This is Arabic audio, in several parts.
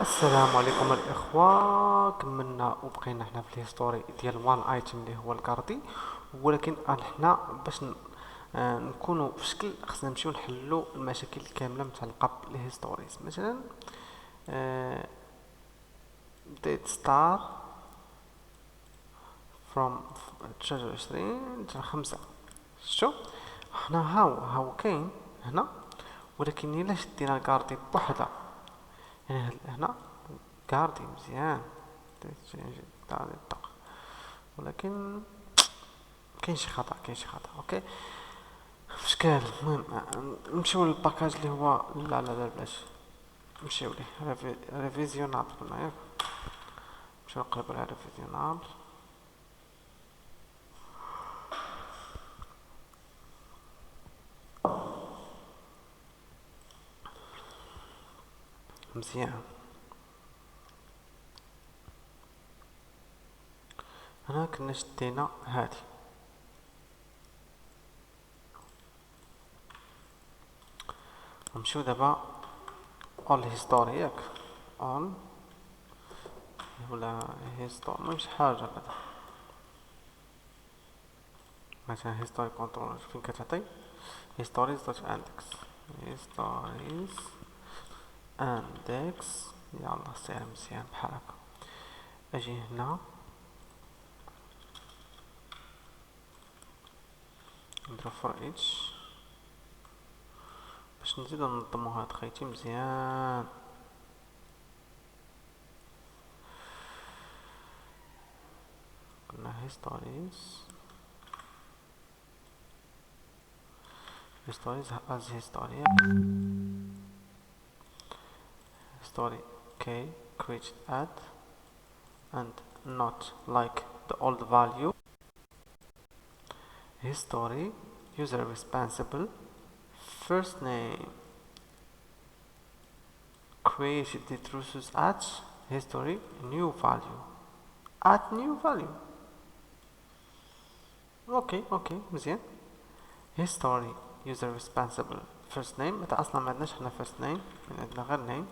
السلام عليكم الاخوه. كملنا وبقينا حنا في الهيستوري ديال وان ايتم اللي هو الكارتي. ولكن حنا باش نكونوا في شكل خصنا نمشيو نحلوا المشاكل الكامله متعلقه بالهيستوريز. مثلا date start from 29 حتى 5. شتو حنا هاو كاين هنا، ولكن الا شدينا الكارتي بوحدها يعني هنا كارتي مزيان تاع الطاقة، ولكن كاين شي خطأ اوكي اشكال. المهم نمشيو للباكاج اللي هو لا بلاش نمشيو ليه ريفيزيونابل. قلنا ياك نمشيو نقلبو على ريفيزيونابل. مزيان هنا كنا شدينا هادي نمشيو دابا اول هيستوري ياك اول ولا هيستوري مش حاجة بعدا. مثلا هيستوري كنترول فين كتعطي هيستوريز دوت اندكس هيستوريز اندكس. يلا سير مزيان بحال هكا. اجي هنا نديرو فور اتش باش نزيدو ننظمو هاد خيتي مزيان. قلنا هيستوريز as history history k created at and not like the old value. History user responsible first name created the truths at history new value at new value. اوكي مزيان. history user responsible first name متى اصلا ما عندناش حنا first name، عندنا غير name.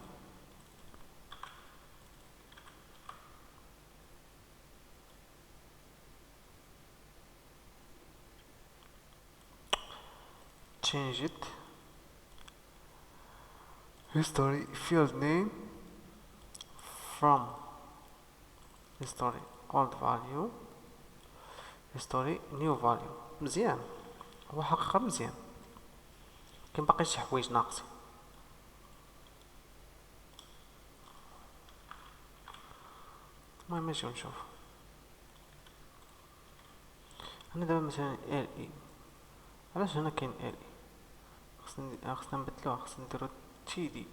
change it history field name from history old value history new value. مزيان هو حقيقة مزيان، كاين باقي شي حوايج ناقصين. المهم نجيو نشوف هنا دابا مثلا ال اي. علاش هنا كاين ال اي؟ خصنا نبدلوها، خصنا نديرو تي دي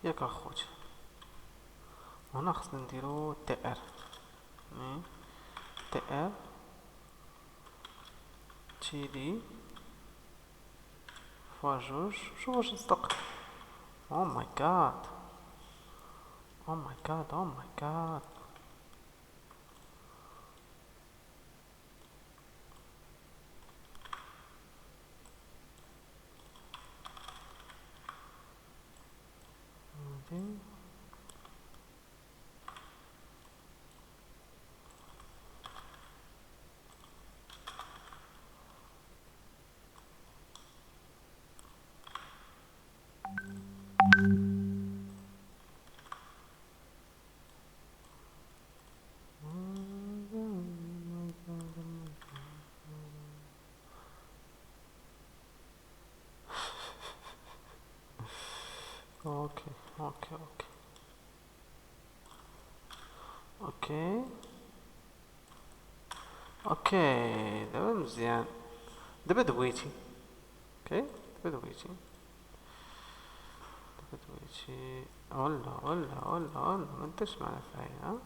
ياك اخوتي. وهنا خصنا نديرو تي ار تي ار تي دي فوا جوج. شوف واش نصدق. او ماي جاد او ماي جاد او ماي جاد. اوكي اوكي اوكي اوكي اوكي دابا مزيان. دابا دويتي اوكي دابا دويتي ولا ما ديرش معنا فايل. ها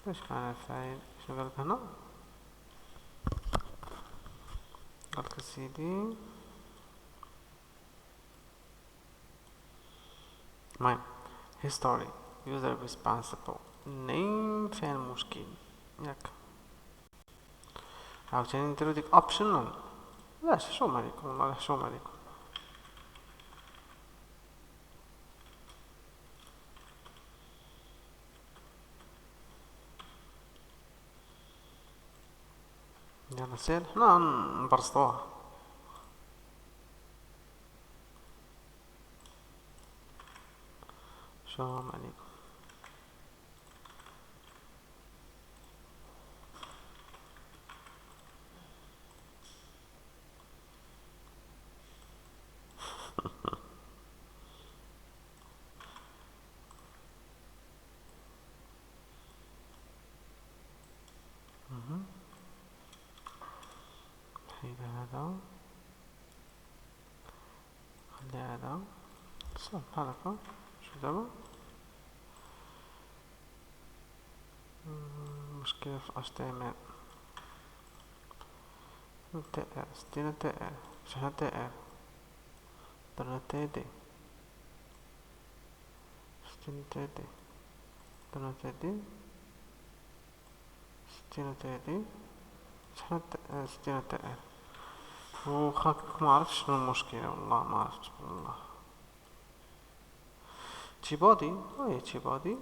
ديرش معنا فايل. شنو قالك هنا؟ قالك سيدي المهم history user responsible name فين المشكل ياك. عاوتاني نديرو ديك optional. لاش شوم عليكم والله شوم عليكم. يلا سير حنا نبرزطوها. السلام عليكم. نحيد هذا، خلي هذا صافي بحال هكا. شوف دابا مشكلة في HTML. TR 60 TR شحال TR درنا TD 60 TD درنا TD 60 TD شحال 60 TR. وخاك معرفتش شنو المشكلة والله ما عرفت والله. تيبادي وي تيبادي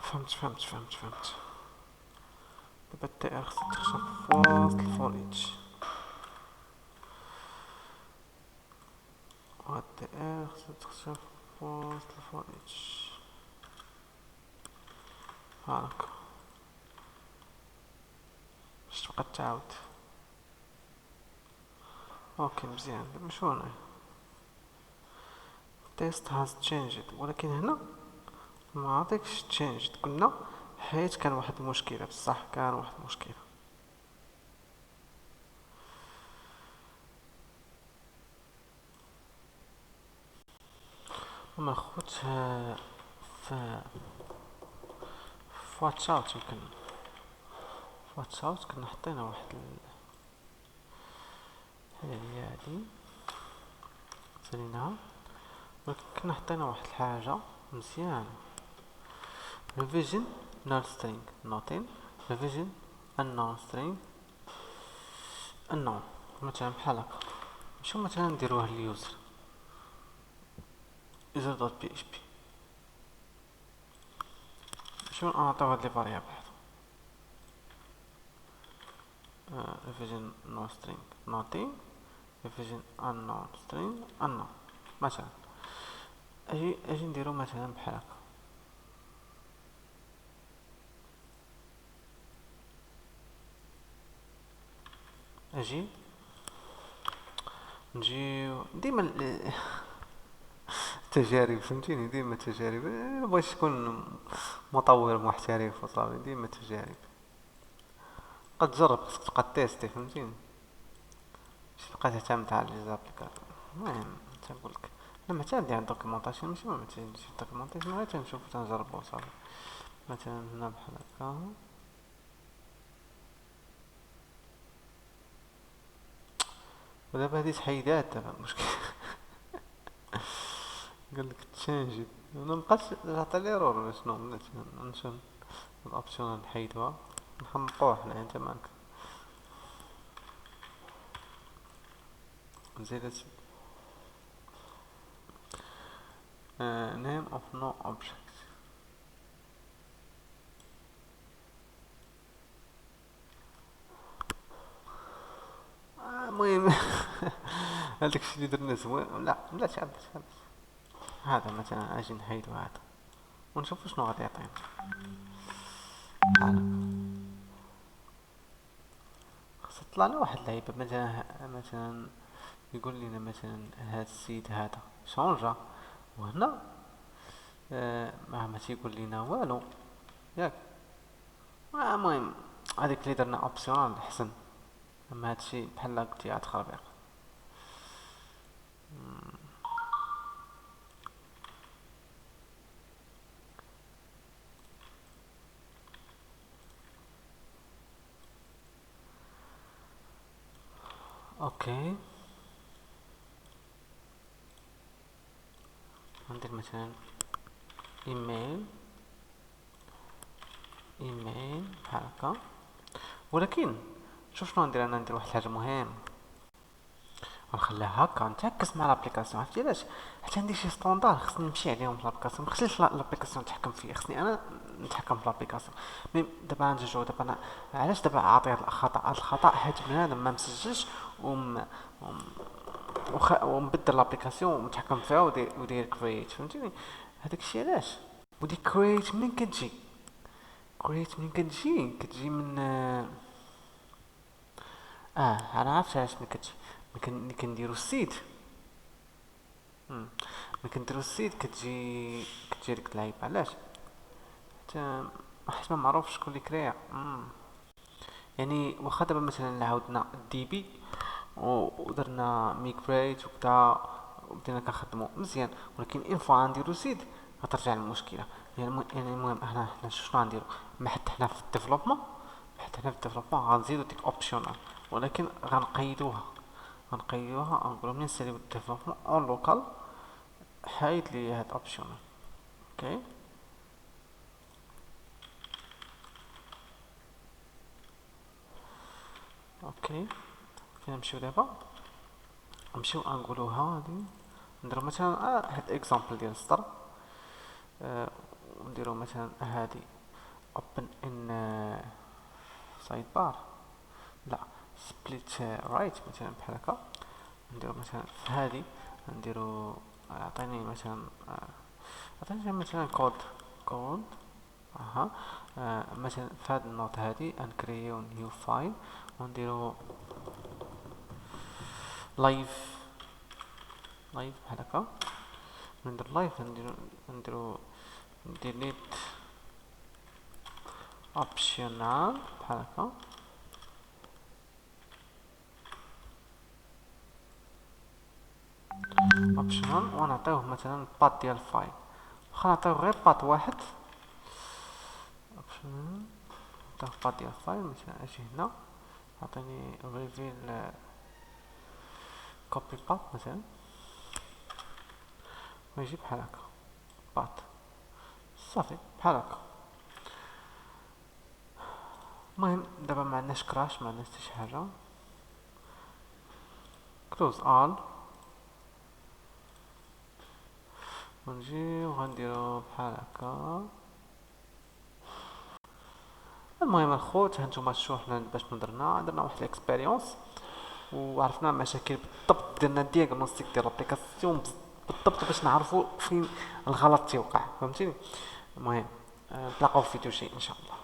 فهمت. دابا TR خصك تخشى في وسط الفوليج، وهاد TR خصك تخشى في وسط الفوليج هاكا باش تبقى تعاود. اوكي مزيان. دابا شنو هنا تيست هاز تشينجد، ولكن هنا ما عطيكش تشينجد قلنا حيت كان واحد المشكلة بصح، كان واحد المشكلة. اما خوت في واتشاوت يمكن في واتشاوت كنا حطينا واحد الحاجة هي هادي ساليناها، ولكن كنا حطينا واحد الحاجة مزيانة. revision null string notin revision unknown string unknown مثلا بحال هكا. شو مثلا نديروه اليوزر user.php شو نعطيو هاد لي فاريابل هادو revision no string notin revision unknown string unknown مثلا. اجي نديرو مثلا بحال هكا اجي نجيو ديما تجارب فهمتيني، ديما تجارب. بغيتش تكون مطور محترف وصافي، ديما تجارب. قد تجرب، خصك تبقى تيستي فهمتيني، باش تبقى تعتمد على لي زابليكاسيون. المهم تنقولك انا معتمد على الدوكيومونطاسيون، ماشي ما معتمدش على الدوكيومونطاسيون، غير تنشوف تنجربو صافي. مثلا هنا بحال هكا ودابا هادي تحيدات دابا المشكل. قالك تشانجي انا مبقاش عطاني ايرور شنو بلاتي نشوف الاوبسيون نحيدوها نحمقوه حنايا انت مالك. نزيد name of no object. المهم هذاك الشيء اللي درنا زوين. لا بلاتي هذا مثلا اجي نحيدو هذا ونشوفو شنو غادي يعطينا. بحال خاص يطلع لنا واحد اللعيبه مثلا يقول لنا مثلا هذا السيد هذا شونجا، وهنا ما تيقول لنا والو ياك. المهم هذيك اللي درنا اوبسيونال احسن، اما هادشي بحال قلتي عاد خربيق. اوكي ندير مثلا ايميل بحال هكا، ولكن شوف شنو ندير. انا ندير واحد الحاجه مهمه ونخليها هكا نتعكس مع لابليكاسيون. عرفتي علاش؟ حيت عندي شي ستوندار خصني نمشي عليهم في لابليكاسيون، مخصنيش لابليكاسيون تحكم فيا، خصني انا نتحكم في لابليكاسيون. مي دابا نجيو دابا انا علاش دابا عاطي هاد الخطا حيت بنادم ما مسجلش ومبدل لابليكاسيون ومتحكم فيها وداير كرييت، فهمتيني؟ هذاك الشيء علاش. وديك كرييت منين كتجي؟ كرييت منين كتجي من انا عرفت علاش منين كتجي. ملي كنديرو السيد ملي كنديرو السيد كتجي هاديك اللعيبه. علاش؟ حيت ما معروف شكون اللي كريا. يعني واخا دابا مثلا عاودنا دي بي ودرنا ميغريت وكدا وبدينا كنخدمو مزيان، ولكن ان فوا غنديرو سيد غترجع المشكله. يعني المهم حنا شنو غنديرو؟ حنا في الديفلوبمون غنزيدو ديك اوبشنال، ولكن غنقيدوها غنقولو منين نساليو الديفلوبمون اون لوكال حايد لي هاد اوبشنال. اوكي اوكي فين نمشيو دابا؟ نمشيو نقولو هادي نديرو مثلا هاد اكزامبل ديال السطر. ونديرو مثلا هادي open in sidebar، لا split right مثلا بحال هكا. نديرو مثلا في هادي نديرو عطيني مثلا كود مثلا في هاد النوت هادي نكريو نيو فايل ونديرو لايف بحال هكا. ندير لايف نديرو delete optional بحال هكا. optional ونعطيوه مثلا بات ديال الفايل، واخا نعطيوه غير بات واحد. optional نعطيوه بات ديال الفايل مثلا اجي هنا عطيني reveal copy path مثلا ويجي بحال هكا بات صافي بحال هكا. المهم دابا ما عندناش كراش، ما عندناش حتى شي حاجه. close all ونجي وغنديرو بحال هكا. المهم الخوت هانتوما شوفوا حنا باش درنا واحد الاكسبيريونس وعرفنا مشاكل بالضبط، درنا دياغنوستيك ديال لابليكاسيون بالضبط باش نعرفوا فين الغلط تيوقع، فهمتيني؟ المهم نتلاقاو في فيديو جاي ان شاء الله.